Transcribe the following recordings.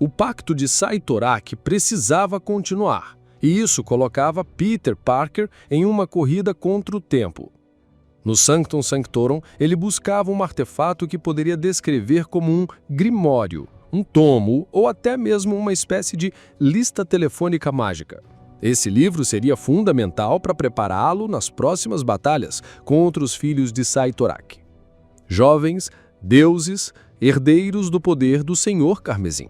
O pacto de Saitorak precisava continuar, e isso colocava Peter Parker em uma corrida contra o tempo. No Sanctum Sanctorum, ele buscava um artefato que poderia descrever como um grimório, um tomo ou até mesmo uma espécie de lista telefônica mágica. Esse livro seria fundamental para prepará-lo nas próximas batalhas contra os filhos de Saitorak. Jovens, deuses, herdeiros do poder do Senhor Carmesim.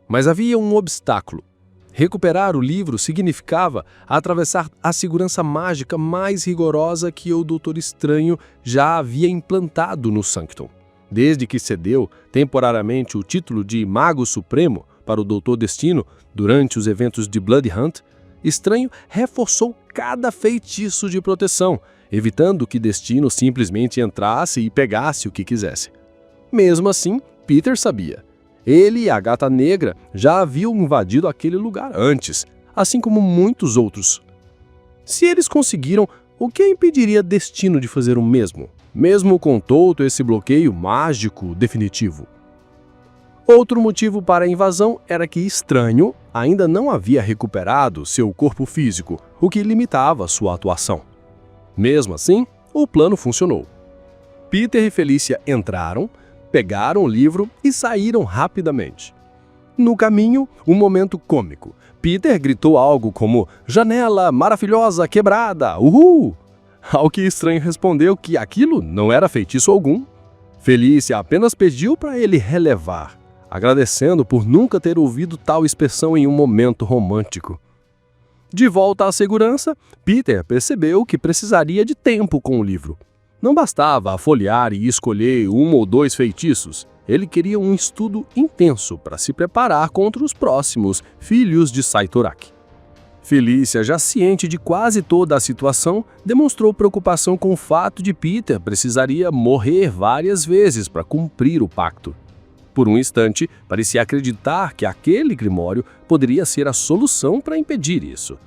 Mas havia um obstáculo. Recuperar o livro significava atravessar a segurança mágica mais rigorosa que o Doutor Estranho já havia implantado no Sanctum. Desde que cedeu temporariamente o título de Mago Supremo para o Doutor Destino durante os eventos de Blood Hunt, Estranho reforçou cada feitiço de proteção, evitando que Destino simplesmente entrasse e pegasse o que quisesse. Mesmo assim, Peter sabia. Ele e a Gata Negra já haviam invadido aquele lugar antes, assim como muitos outros. Se eles conseguiram, o que impediria Destino de fazer o mesmo? Mesmo com todo esse bloqueio mágico definitivo. Outro motivo para a invasão era que Estranho ainda não havia recuperado seu corpo físico, o que limitava sua atuação. Mesmo assim, o plano funcionou. Peter e Felícia entraram, pegaram o livro e saíram rapidamente. No caminho, um momento cômico. Peter gritou algo como "Janela maravilhosa quebrada, uhul!", ao que Estranho respondeu que aquilo não era feitiço algum. Felícia apenas pediu para ele relevar, agradecendo por nunca ter ouvido tal expressão em um momento romântico. De volta à segurança, Peter percebeu que precisaria de tempo com o livro. Não bastava folhear e escolher um ou dois feitiços. Ele queria um estudo intenso para se preparar contra os próximos filhos de Saitorak. Felícia, já ciente de quase toda a situação, demonstrou preocupação com o fato de Peter precisaria morrer várias vezes para cumprir o pacto. Por um instante, parecia acreditar que aquele grimório poderia ser a solução para impedir isso.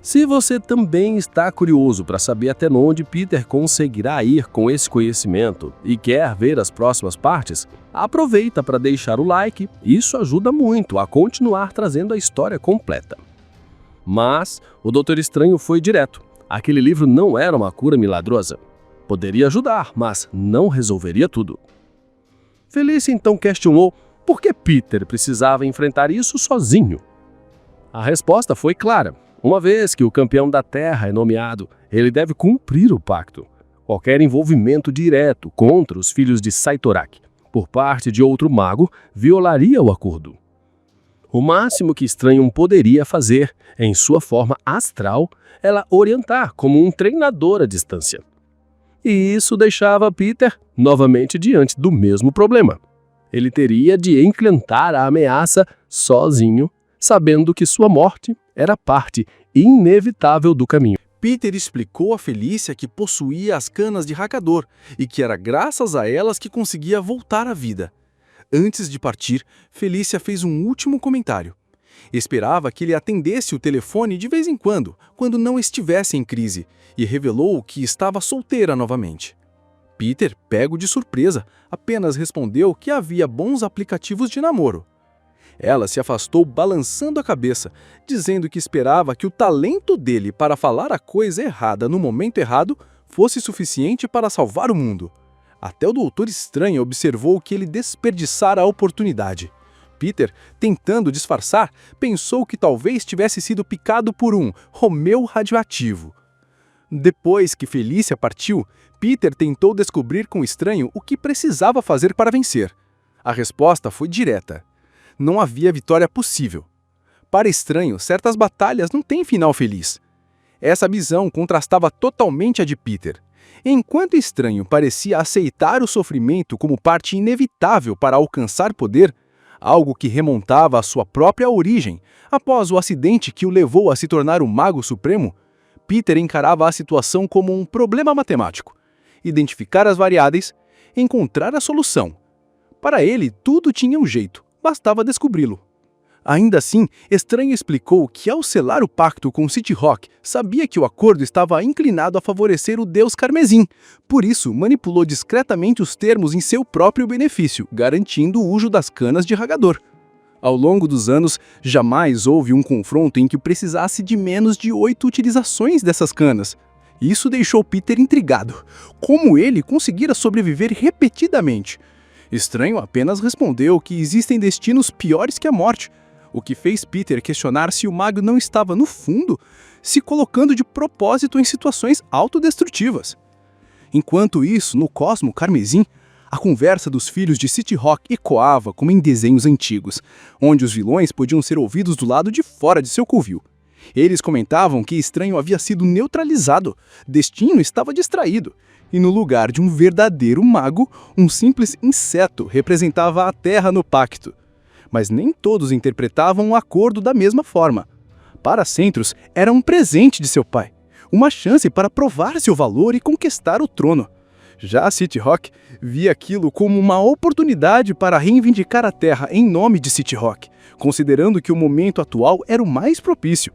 Se você também está curioso para saber até onde Peter conseguirá ir com esse conhecimento e quer ver as próximas partes, aproveita para deixar o like, isso ajuda muito a continuar trazendo a história completa. Mas o Doutor Estranho foi direto. Aquele livro não era uma cura milagrosa. Poderia ajudar, mas não resolveria tudo. Felícia então questionou por que Peter precisava enfrentar isso sozinho. A resposta foi clara. Uma vez que o campeão da Terra é nomeado, ele deve cumprir o pacto. Qualquer envolvimento direto contra os filhos de Saitorak, por parte de outro mago, violaria o acordo. O máximo que Estranho poderia fazer, em sua forma astral, era orientar como um treinador à distância. E isso deixava Peter novamente diante do mesmo problema. Ele teria de enfrentar a ameaça sozinho, sabendo que sua morte era parte inevitável do caminho. Peter explicou a Felícia que possuía as canas de Ragador e que era graças a elas que conseguia voltar à vida. Antes de partir, Felícia fez um último comentário. Esperava que ele atendesse o telefone de vez em quando não estivesse em crise, e revelou que estava solteira novamente. Peter, pego de surpresa, apenas respondeu que havia bons aplicativos de namoro. Ela se afastou balançando a cabeça, dizendo que esperava que o talento dele para falar a coisa errada no momento errado fosse suficiente para salvar o mundo. Até o Doutor Estranho observou que ele desperdiçara a oportunidade. Peter, tentando disfarçar, pensou que talvez tivesse sido picado por um Romeu radioativo. Depois que Felícia partiu, Peter tentou descobrir com o Estranho o que precisava fazer para vencer. A resposta foi direta. Não havia vitória possível. Para Estranho, certas batalhas não têm final feliz. Essa visão contrastava totalmente a de Peter. Enquanto Estranho parecia aceitar o sofrimento como parte inevitável para alcançar poder, algo que remontava à sua própria origem, após o acidente que o levou a se tornar o Mago Supremo, Peter encarava a situação como um problema matemático. Identificar as variáveis, encontrar a solução. Para ele, tudo tinha um jeito. Bastava descobri-lo. Ainda assim, Estranho explicou que ao selar o pacto com City Rock, sabia que o acordo estava inclinado a favorecer o Deus Carmesim. Por isso, manipulou discretamente os termos em seu próprio benefício, garantindo o uso das canas de Ragador. Ao longo dos anos, jamais houve um confronto em que precisasse de menos de 8 utilizações dessas canas. Isso deixou Peter intrigado. Como ele conseguira sobreviver repetidamente? Estranho apenas respondeu que existem destinos piores que a morte, o que fez Peter questionar se o mago não estava, no fundo, se colocando de propósito em situações autodestrutivas. Enquanto isso, no Cosmo Carmesim, a conversa dos filhos de City Rock ecoava como em desenhos antigos, onde os vilões podiam ser ouvidos do lado de fora de seu covil. Eles comentavam que Estranho havia sido neutralizado, Destino estava distraído, e no lugar de um verdadeiro mago, um simples inseto representava a Terra no pacto. Mas nem todos interpretavam o acordo da mesma forma. Para Centros, era um presente de seu pai, uma chance para provar seu valor e conquistar o trono. Já City Rock via aquilo como uma oportunidade para reivindicar a Terra em nome de City Rock, considerando que o momento atual era o mais propício.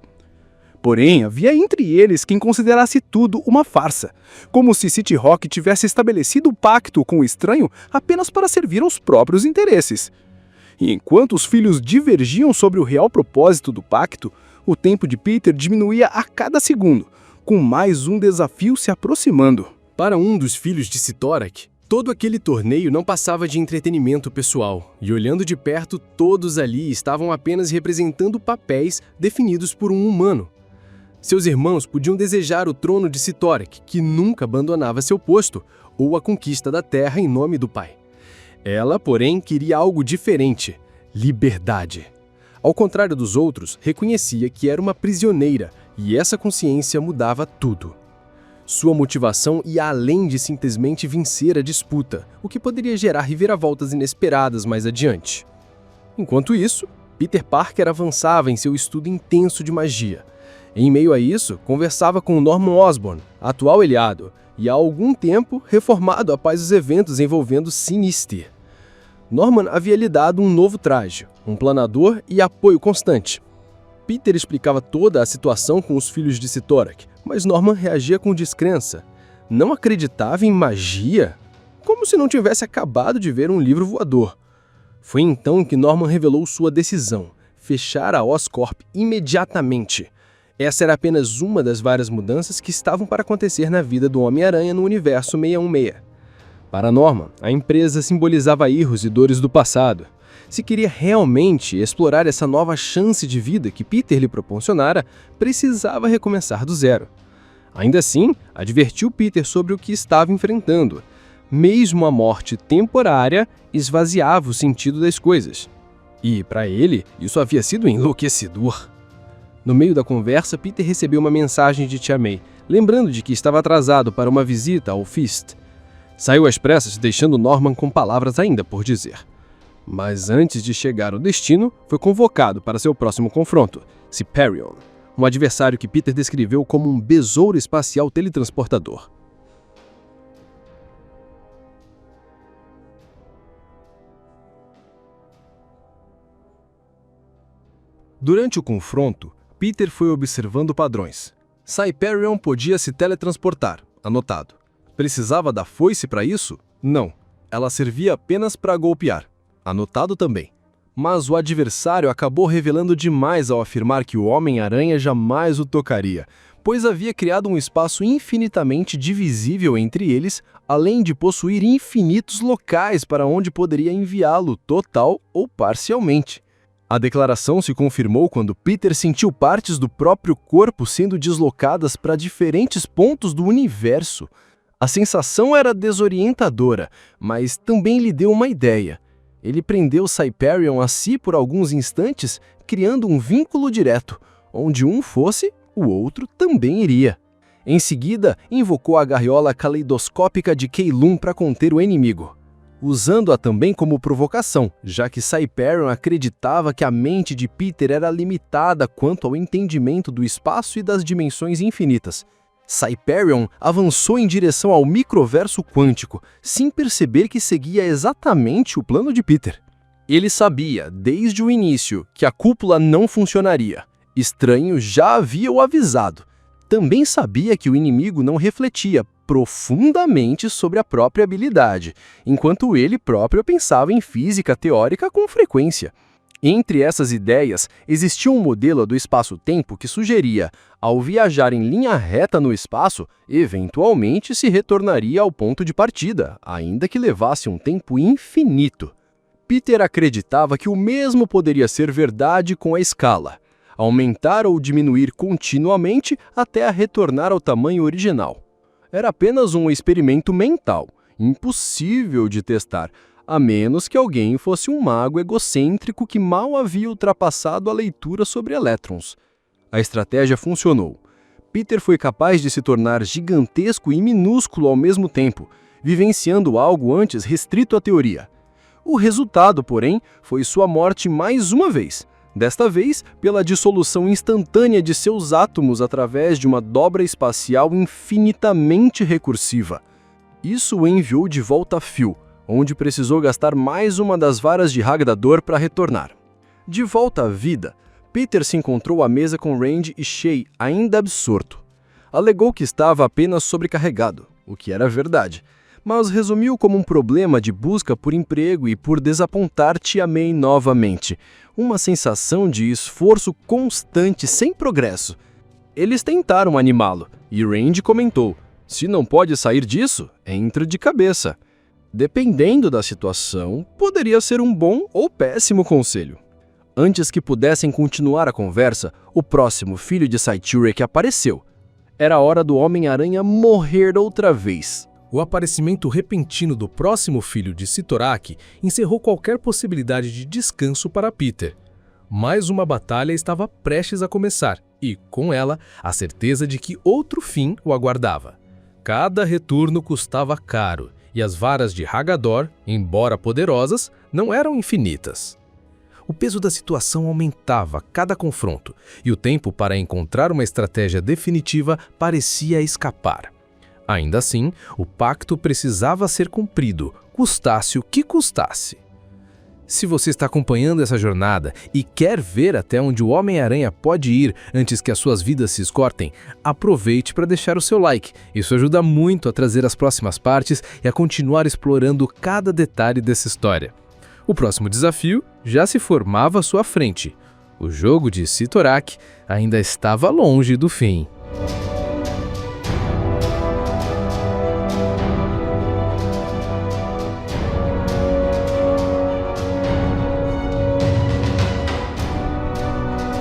Porém, havia entre eles quem considerasse tudo uma farsa, como se City Rock tivesse estabelecido o pacto com o Estranho apenas para servir aos próprios interesses. E enquanto os filhos divergiam sobre o real propósito do pacto, o tempo de Peter diminuía a cada segundo, com mais um desafio se aproximando. Para um dos filhos de Cyttorak, todo aquele torneio não passava de entretenimento pessoal, e olhando de perto, todos ali estavam apenas representando papéis definidos por um humano. Seus irmãos podiam desejar o trono de Cyttorak, que nunca abandonava seu posto, ou a conquista da terra em nome do pai. Ela, porém, queria algo diferente: liberdade. Ao contrário dos outros, reconhecia que era uma prisioneira, e essa consciência mudava tudo. Sua motivação ia além de simplesmente vencer a disputa, o que poderia gerar reviravoltas inesperadas mais adiante. Enquanto isso, Peter Parker avançava em seu estudo intenso de magia. Em meio a isso, conversava com Norman Osborn, atual aliado, e há algum tempo reformado após os eventos envolvendo Sinister. Norman havia lhe dado um novo traje, um planador e apoio constante. Peter explicava toda a situação com os filhos de Cyttorak, mas Norman reagia com descrença. Não acreditava em magia? Como se não tivesse acabado de ver um livro voador. Foi então que Norman revelou sua decisão: fechar a Oscorp imediatamente. Essa era apenas uma das várias mudanças que estavam para acontecer na vida do Homem-Aranha no universo 616. Para Norman, a empresa simbolizava erros e dores do passado. Se queria realmente explorar essa nova chance de vida que Peter lhe proporcionara, precisava recomeçar do zero. Ainda assim, advertiu Peter sobre o que estava enfrentando. Mesmo a morte temporária esvaziava o sentido das coisas. E, para ele, isso havia sido enlouquecedor. No meio da conversa, Peter recebeu uma mensagem de Tia May, lembrando de que estava atrasado para uma visita ao Feast. Saiu às pressas, deixando Norman com palavras ainda por dizer. Mas antes de chegar ao destino, foi convocado para seu próximo confronto, Cyperion, um adversário que Peter descreveu como um besouro espacial teletransportador. Durante o confronto, Peter foi observando padrões. Cyperion podia se teletransportar, anotado. Precisava da foice para isso? Não. Ela servia apenas para golpear, anotado também. Mas o adversário acabou revelando demais ao afirmar que o Homem-Aranha jamais o tocaria, pois havia criado um espaço infinitamente divisível entre eles, além de possuir infinitos locais para onde poderia enviá-lo total ou parcialmente. A declaração se confirmou quando Peter sentiu partes do próprio corpo sendo deslocadas para diferentes pontos do universo. A sensação era desorientadora, mas também lhe deu uma ideia. Ele prendeu Cyperion a si por alguns instantes, criando um vínculo direto. Onde um fosse, o outro também iria. Em seguida, invocou a garriola caleidoscópica de Keilun para conter o inimigo, usando-a também como provocação, já que Cyperion acreditava que a mente de Peter era limitada quanto ao entendimento do espaço e das dimensões infinitas. Cyperion avançou em direção ao microverso quântico, sem perceber que seguia exatamente o plano de Peter. Ele sabia, desde o início, que a cúpula não funcionaria. Estranho já havia o avisado. Também sabia que o inimigo não refletia profundamente sobre a própria habilidade, enquanto ele próprio pensava em física teórica com frequência. Entre essas ideias, existia um modelo do espaço-tempo que sugeria, ao viajar em linha reta no espaço, eventualmente se retornaria ao ponto de partida, ainda que levasse um tempo infinito. Peter acreditava que o mesmo poderia ser verdade com a escala, aumentar ou diminuir continuamente até retornar ao tamanho original. Era apenas um experimento mental, impossível de testar, a menos que alguém fosse um mago egocêntrico que mal havia ultrapassado a leitura sobre elétrons. A estratégia funcionou. Peter foi capaz de se tornar gigantesco e minúsculo ao mesmo tempo, vivenciando algo antes restrito à teoria. O resultado, porém, foi sua morte mais uma vez, desta vez pela dissolução instantânea de seus átomos através de uma dobra espacial infinitamente recursiva. Isso o enviou de volta a Phil, onde precisou gastar mais uma das varas de Haggador para retornar. De volta à vida, Peter se encontrou à mesa com Randy e Shay, ainda absorto. Alegou que estava apenas sobrecarregado, o que era verdade, mas resumiu como um problema de busca por emprego e por desapontar Tia May novamente, uma sensação de esforço constante sem progresso. Eles tentaram animá-lo, e Randy comentou: "Se não pode sair disso, entra de cabeça." Dependendo da situação, poderia ser um bom ou péssimo conselho. Antes que pudessem continuar a conversa, o próximo filho de Cyturek apareceu. Era hora do Homem-Aranha morrer outra vez. O aparecimento repentino do próximo filho de Cyttorak encerrou qualquer possibilidade de descanso para Peter. Mais uma batalha estava prestes a começar e, com ela, a certeza de que outro fim o aguardava. Cada retorno custava caro, e as varas de Haggador, embora poderosas, não eram infinitas. O peso da situação aumentava a cada confronto, e o tempo para encontrar uma estratégia definitiva parecia escapar. Ainda assim, o pacto precisava ser cumprido, custasse o que custasse. Se você está acompanhando essa jornada e quer ver até onde o Homem-Aranha pode ir antes que as suas vidas se esgotem, aproveite para deixar o seu like. Isso ajuda muito a trazer as próximas partes e a continuar explorando cada detalhe dessa história. O próximo desafio já se formava à sua frente. O jogo de Cyttorak ainda estava longe do fim.